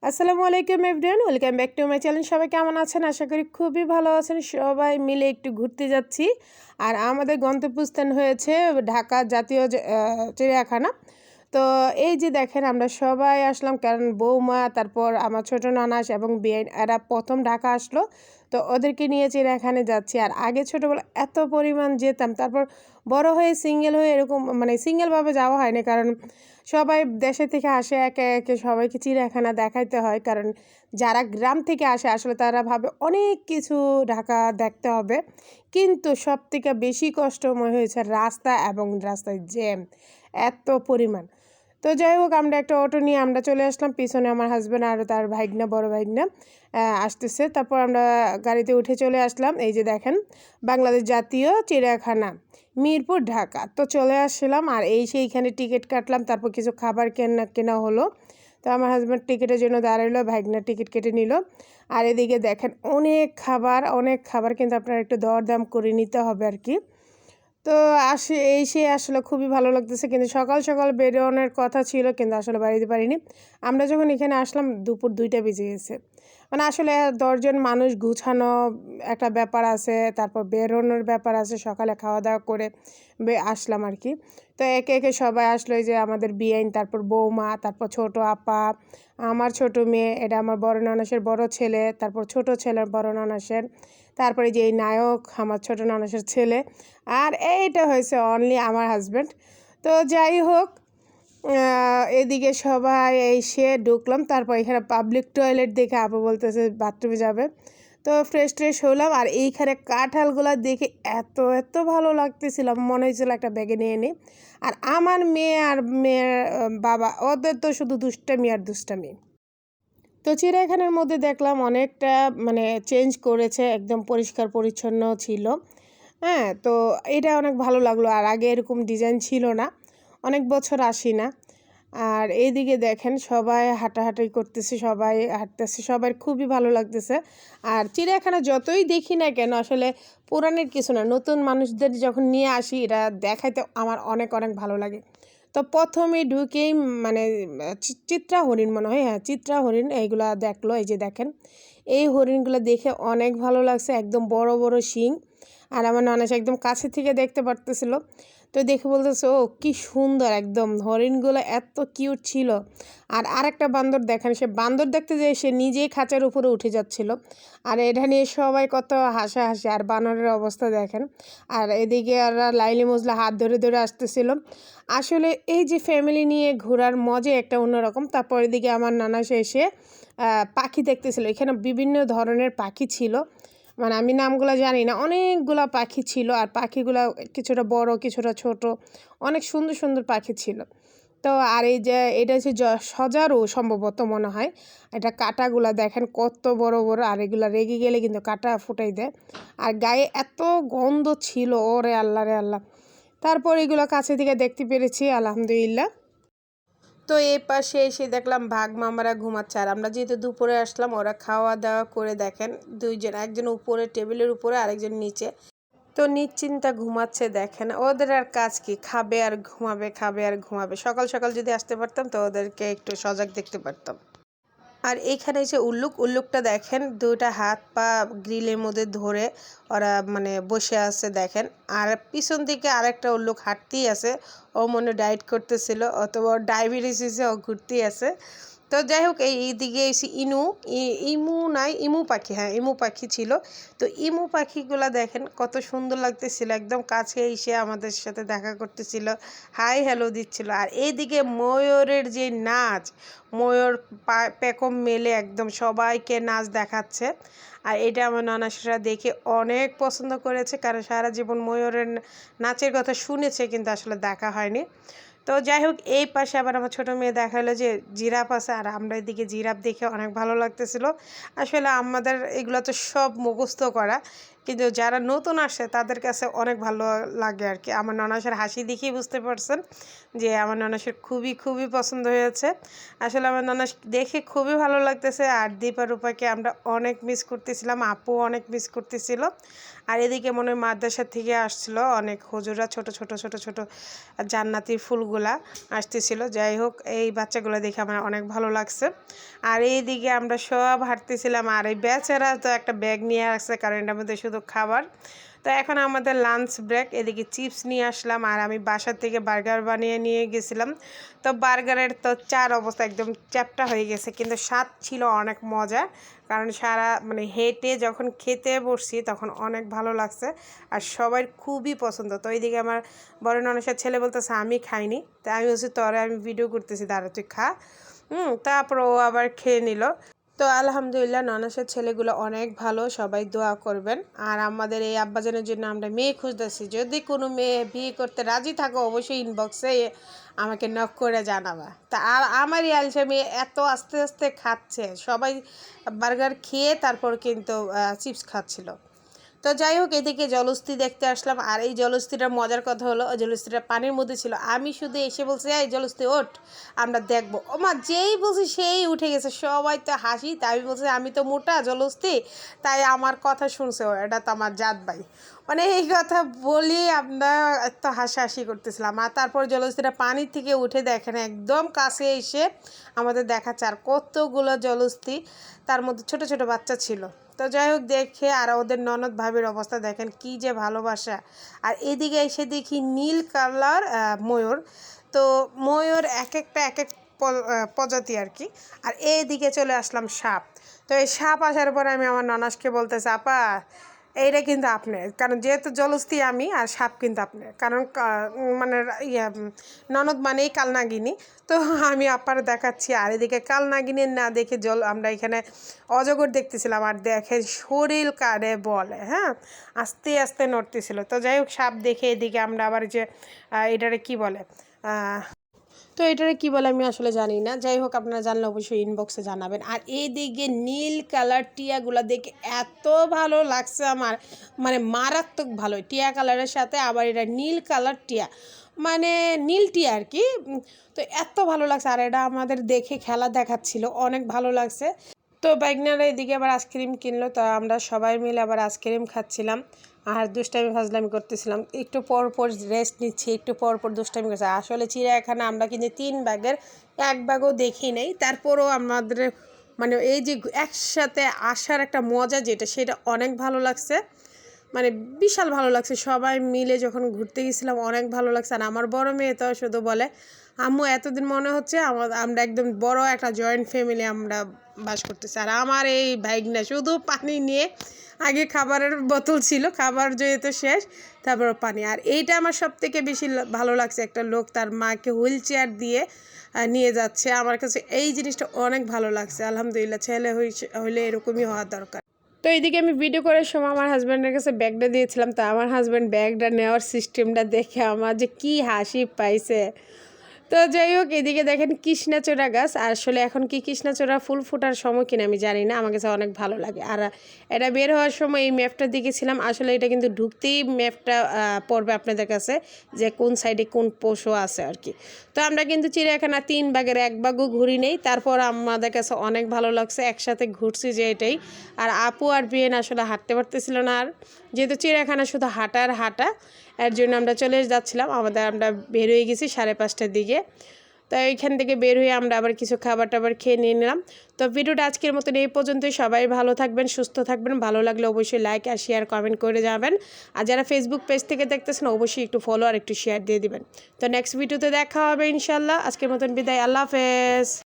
আসসালামু আলাইকুম everyone, welcome back to my channel. সবাই কেমন আছেন? আশা করি খুবই ভালো আছেন। সবাই মিলে একটু ঘুরতে যাচ্ছি। আর আমাদের গন্তব্যস্থান হয়েছে ঢাকা জাতীয় চিড়িয়াখানা। তো এই যে দেখেন, আমরা সবাই আসলাম, কারণ বৌমা, তারপর আমার ছোট নানাস এবং বেআইন এরা প্রথম ঢাকা আসলো। তো ওদেরকে নিয়ে চিড়িয়াখানে যাচ্ছি। আর আগে ছোটোবেলা এত পরিমাণ যেতাম, তারপর বড় হয়ে সিঙ্গেল হয়ে এরকম মানে সিঙ্গেলভাবে যাওয়া হয়নি, কারণ সবাই দেশে থেকে আসে, একে একে সবাইকে চিড়িয়াখানা দেখাইতে হয়। কারণ যারা গ্রাম থেকে আসে আসলে তারা ভাবে অনেক কিছু ঢাকা দেখতে হবে, কিন্তু সবথেকে বেশি কষ্টময় হয়েছে রাস্তা এবং রাস্তায় জ্যাম এত পরিমাণ। তো যাই হোক, আমরা একটা অটো নিয়ে আমরা চলে আসলাম। পিছনে আমার হাজব্যান্ড আর তার ভাইগনা, বড় ভাইগনা আসতেছে। তারপর আমরা গাড়িতে উঠে চলে আসলাম। এই যে দেখেন, বাংলাদেশ জাতীয় চিড়িয়াখানা, মিরপুর, ঢাকা। তো চলে আসলাম, আর সেইখানে টিকিট কাটলাম, তারপর কিছু খাবার কেনা হলো। তো আমার হাজব্যান্ড টিকিটের জন্য দাঁড়াইলো, ভাইগনা টিকিট কেটে নিল। আর এদিকে দেখেন অনেক খাবার, কিন্তু আপনার একটু দরদাম করে নিতে হবে আর কি। তো আসলে খুবই ভালো লাগতেছে, কিন্তু সকাল সকাল বেরোনোর কথা ছিল, কিন্তু আসলে বাড়িতে পারিনি। আমরা যখন এখানে আসলাম দুপুর 2টা বেজে গেছে। মানে আসলে 10 জন মানুষ গুছানো একটা ব্যাপার আছে, তারপর বেরোনোর ব্যাপার আছে, সকালে খাওয়া দাওয়া করে আসলাম আর কি। তো একে একে সবাই আসলো, এই যে আমাদের বিয়াইন, তারপর বৌমা, তারপর ছোট আপা, আমার ছোট মেয়ে, এটা আমার বড় নানাসের বড় ছেলে, তারপর ছোট ছেলের বড় নানাসের, তারপরে যে এই নায়ক আমার ছোট নানাসের ছেলে, আর এইটা হয়েছে অনলি আমার হাজব্যান্ড। তো যাই হোক, এদিকে সবাই এসে ঢুকলাম। তারপর এখানে পাবলিক টয়লেট দেখে আপু বলতেছে বাথরুমে যাবে। তো ফ্রেশ হলাম। আর এইখানে কাঁঠালগুলো দেখে এত এত ভালো লাগতেছিল, মনে হয়েছিল একটা ব্যাগে নিয়ে নিই। আর আমার মেয়ে আর মেয়ের বাবা, ওদের তো শুধু দুষ্টামি আর দুষ্টামি। তো চিড়িয়াখানার মধ্যে দেখলাম অনেকটা মানে চেঞ্জ করেছে, একদম পরিষ্কার পরিচ্ছন্ন ছিল। হ্যাঁ, তো এটা অনেক ভালো লাগলো। আর আগে এরকম ডিজাইন ছিল না, অনেক বছর আসি না। আর এইদিকে দেখেন সবাই হাঁটাহাঁটি করতেছে, সবাই হাঁটতেছে, সবার খুবই ভালো লাগতেছে। আর চিড়িয়াখানা যতই দেখি না কেন, আসলে পুরাণের কিছু না, নতুন মানুষদের যখন নিয়ে আসি এটা দেখাইতে আমার অনেক অনেক ভালো লাগে। তো প্রথমে ঢুকেই মানে চিত্রা হরিণ মনে হয়, হ্যাঁ চিত্রা হরিণ, এইগুলা দেখলো। এই যে দেখেন, এই হরিণগুলো দেখে অনেক ভালো লাগছে, একদম বড় বড় শিং। আর আমার নানাস একদম কাছে থেকে দেখতে পারতেছিল। তো দেখে বলতেছে, ও কি সুন্দর, একদম হরিণগুলো এত কিউট ছিল। আর আরেকটা বান্দর দেখেন, সে বান্দর দেখতে যেয়ে সে নিজেই খাঁচার উপরে উঠে যাচ্ছিল। আর এটা নিয়ে সবাই কত হাসাহাসি। আর বানরের অবস্থা দেখেন। আর এদিকে আর লাইলি মজলা হাত ধরে ধরে আসতেছিল। আসলে এই যে ফ্যামিলি নিয়ে ঘোরার মজা একটা অন্যরকম। তারপর এদিকে আমার নানাস এসে পাখি দেখতেছিল। এখানে বিভিন্ন ধরনের পাখি ছিল, মানে আমি নামগুলো জানি না, অনেকগুলা পাখি ছিল। আর পাখিগুলো কিছুটা বড়, কিছুটা ছোট, অনেক সুন্দর সুন্দর পাখি ছিল। তো আর এই যে এটা হচ্ছে সজারু সম্ভবত মনে হয়। এটা কাঁটাগুলা দেখেন কত বড় বড়, আর এগুলা রেগে গেলে কিন্তু কাঁটা ফুটাই দেয়। আর গায়ে এত গন্ধ ছিল, ওরে আল্লাহ রে আল্লাহ। তারপর এগুলো কাছে থেকে দেখতে পেরেছি, আলহামদুলিল্লাহ। তো এই পাশে এসে দেখলাম ভাগ মামারা ঘুমাচ্ছে। আর আমরা যেহেতু দুপুরে আসলাম, ওরা খাওয়া দাওয়া করে দেখেন দুইজন, একজন উপরে টেবিলের উপরে, আরেকজন নিচে। তো নিশ্চিন্তা ঘুমাচ্ছে। দেখেন ওদের আর কাজ কি, খাবে আর ঘুমাবে, খাবে আর ঘুমাবে। সকাল সকাল যদি আসতে পারতাম তো ওদেরকে একটু সজাগ দেখতে পারতাম। আর এইখানে যে উল্লুকটা দেখেন, দুইটা হাত পা গ্রিলের মধ্যে ধরে ওরা মানে বসে আছে দেখেন। আর পিছন দিকে আরেকটা উল্লুক হাঁটতেই আছে, ও মনে ডায়েট করতেছিল, অথবা ডায়াবেটিস ও ঘুরতেই আছে। তো যাই হোক, এইদিকে এসে ইমু পাখি, হ্যাঁ ইমু পাখি ছিল। তো ইমু পাখিগুলা দেখেন কত সুন্দর লাগতেছিল, একদম কাছে এসে আমাদের সাথে দেখা করতেছিল, হাই হ্যালো দিচ্ছিল। আর এইদিকে ময়ূরের যে নাচ, ময়ূর পেখম মেলে একদম সবাইকে নাচ দেখাচ্ছে। আর এটা আমার নানাসরা দেখে অনেক পছন্দ করেছে, কারণ সারা জীবন ময়ূরের নাচের কথা শুনেছে, কিন্তু আসলে দেখা হয়নি। তো যাই হোক, এই পাশে আবার আমার ছোটো মেয়ে দেখা হলো যে জিরাফ আছে। আর আমরা এদিকে জিরাফ দেখে অনেক ভালো লাগতেছিল। আসলে আমাদের এগুলো তো সব মুখস্থ করা, কিন্তু যারা নতুন আসে তাদের কাছে অনেক ভালো লাগে আর কি। আমার ননাসের হাসি দেখেই বুঝতে পারছেন যে আমার ননাসের খুবই খুবই পছন্দ হয়েছে। আসলে আমার ননাস দেখে খুবই ভালো লাগতেছে। আর দীপা রূপাকে আমরা অনেক মিস করতেছিলাম, আপু অনেক মিস করতেছিল। আর এদিকে মনে হয় মাদ্রাসা থেকে আসছিল অনেক হুজুরা, ছোট ছোট ছোট ছোট জান্নাতি ফুলগুলা আসতেছিল। যাই হোক, এই বাচ্চাগুলো দেখে আমার অনেক ভালো লাগছে। আর এইদিকে আমরা সব হাঁটতেছিলাম, আর এই বেচারা তো একটা ব্যাগ নিয়ে আসছে, কারণ এটার মধ্যে শুধু খাবার। তো এখন আমাদের লাঞ্চ ব্রেক। এদিকে চিপস নিয়ে আসলাম, আর আমি বাসা থেকে বার্গার বানিয়ে নিয়ে গেছিলাম। তো বার্গারের তো চার অবস্থা একদম চ্যাপ্টা হয়ে গেছে, কিন্তু স্বাদ ছিল অনেক মজা, কারণ সারা হেঁটে যখন খেতে বসছি তখন অনেক ভালো লাগছে আর সবার খুবই পছন্দ। তো এইদিকে আমার বড় ননসের ছেলে বলতেছে আমি খাইনি, তাই আমি বলছি তোরে আমি ভিডিও করতেছি, দাঁড়া তুই খা। তারপর ও আবার খেয়ে নিল। তো আলহামদুলিল্লাহ ননাসের ছেলেগুলো অনেক ভালো, সবাই দোয়া করবেন। আর আমাদের এই আব্বাজানের জন্য আমরা মেয়ে খুঁজতেছি, যদি কোনো মেয়ে বিয়ে করতে রাজি থাকো অবশ্যই ইনবক্সে আমাকে নক করে জানাবা। তা আমার আলসা মেয়ে এত আস্তে আস্তে খাচ্ছে, সবাই বার্গার খেয়ে তারপর কিন্তু চিপস খাচ্ছিল। তো যাই হোক, এদিকে জলস্থি দেখতে আসলাম। আর এই জলস্থিটার মজার কথা হলো, ওই জলস্থিটা পানির মধ্যে ছিল। আমি শুধু এসে বলছি এই জলস্থি ওঠ, আমরা দেখবো। ওমা যেই বলছি সেই উঠে গেছে, সবাই তো হাসি। তাই আমি বলছি আমি তো মোটা জলস্থি, তাই আমার কথা শুনছে ও, এটা তো আমার জাত ভাই। এই কথা বলি আমরা এত হাসাহাসি করতেছিলাম। আর তারপর জলস্থিটা পানির থেকে উঠে দেখেন একদম কাছে এসে আমাদের দেখাচ্ছে, আর কতগুলো জলস্থি, তার মধ্যে ছোট ছোট বাচ্চা ছিল। তো যাই হোক, দেখে আর ওদের ননদ ভাবির অবস্থা দেখেন কি যে ভালোবাসা। আর এদিকে এসে দেখি নীল কালার ময়ূর। তো ময়ূর এক একটা এক এক প্রজাতি আর কি। আর এইদিকে চলে আসলাম সাপ। তো এই সাপ আসার পরে আমি আমার ননাসকে বলতেছি আপা এইটা কিন্তু আপনার, কারণ যেহেতু জলস্থি আমি আর সাপ কিন্তু আপনার, কারণ ননদ মানেই কালনাগিনী। তো আমি আপার দেখাচ্ছি, আর এদিকে কালনাগিনীর না দেখে আমরা এখানে অজগর দেখতেছিলাম। আর দেখে শরীর কারে বলে, হ্যাঁ, আস্তে আস্তে নড়তেছিল। তো যাই হোক, সাপ দেখে এদিকে আমরা আবার যে এটারে কি বলে, তো এটারে কী বলে আমি আসলে জানি না। যাই হোক, আপনারা জানলে অবশ্যই ইনবক্সে জানাবেন। আর এইদিকে নীল কালার টিয়াগুলো দেখে এত ভালো লাগছে আমার, মারাত্মক ভালো। টিয়া কালারের সাথে আবার এটা নীল কালার টিয়া, নীল টিয়া আর কি। তো এত ভালো লাগছে, আর এটা আমাদের দেখে খেলা দেখাচ্ছিল, অনেক ভালো লাগছে। তো বাইকনারা এদিকে আবার আইসক্রিম কিনলো, তো আমরা সবাই মিলে আবার আইসক্রিম খাচ্ছিলাম আর দুষ্টামি ফাজলামি করতেছিলাম। একটু পর পর রেস্ট নিচ্ছি, একটু পর পর দুষ্টামি করছি। আসলে চিড়িয়াখানা আমরা কিন্তু 3 ভাগের 1 ভাগও দেখি নেই, তারপরও আমাদের এই যে একসাথে আসার একটা মজা যেটা, সেটা অনেক ভালো লাগছে, বিশাল ভালো লাগছে। সবাই মিলে যখন ঘুরতে গেছিলাম অনেক ভালো লাগছে। আর আমার বড় মেয়ে তো শুধু বলে আম্মু এতদিন মনে হচ্ছে আমরা একদম বড় একটা জয়েন্ট ফ্যামিলি আমরা বাস করতেছি। আর আমার এই ভাইগনা শুধু পানি নিয়ে, আগে খাবারের বোতল ছিল, খাবার যেহেতু শেষ তারপর পানি। আর এইটা আমার সব থেকে বেশি ভালো লাগছে, একটা লোক তার মাকে হুইল চেয়ার দিয়ে নিয়ে যাচ্ছে। আমার কাছে এই জিনিসটা অনেক ভালো লাগছে। আলহামদুলিল্লাহ, ছেলে হইলে এরকমই হওয়া দরকার। তো এইদিকে আমি ভিডিও করার সময় আমার হাজব্যান্ডের কাছে ব্যাগটা দিয়েছিলাম। তো আমার হাজব্যান্ড ব্যাগটা নেওয়ার সিস্টেমটা দেখে আমার যে কি হাসি পাইছে। তো যাই হোক, এদিকে দেখেন কৃষ্ণচূড়া গাছ। আসলে এখন কি কৃষ্ণচূড়া ফুল ফোটার সময় কিনা আমি জানি না, আমার কাছে অনেক ভালো লাগে। আর এটা বের হওয়ার সময় এই ম্যাপটা দেখেছিলাম। আসলে এটা কিন্তু ঢুকতেই ম্যাপটা পড়বে আপনাদের কাছে যে কোন সাইডে কোন পশু আছে আর কি। তো আমরা কিন্তু চিড়িয়াখানা 3 ভাগের 1 ভাগও ঘুরি নেই, তারপর আমাদের কাছে অনেক ভালো লাগছে, একসাথে ঘুরছি যে এটাই। আর আপু আর বিয়েন আসলে হাঁটতে পারতেছিল না, আর যেহেতু চিড়িয়াখানা শুধু হাঁটা আর হাঁটা, এর জন্য আমরা চলে যাচ্ছিলাম। আমরা বের হয়ে গেছি 5:30টার দিকে। তো এইখান থেকে বের হয়ে আমরা আবার কিছু খাবার টাবার খেয়ে নিয়ে নিলাম। তো ভিডিওটা আজকের মতন এই পর্যন্তই। সবাই ভালো থাকবেন, সুস্থ থাকবেন। ভালো লাগলে অবশ্যই লাইক আর শেয়ার কমেন্ট করে যাবেন। আর যারা ফেসবুক পেজ থেকে দেখতেছেন অবশ্যই একটু ফলো আর একটু শেয়ার দিয়ে দিবেন। তো নেক্সট ভিডিওতে দেখা হবে ইনশাল্লাহ। আজকের মতন বিদায়, আল্লাহ হাফেজ।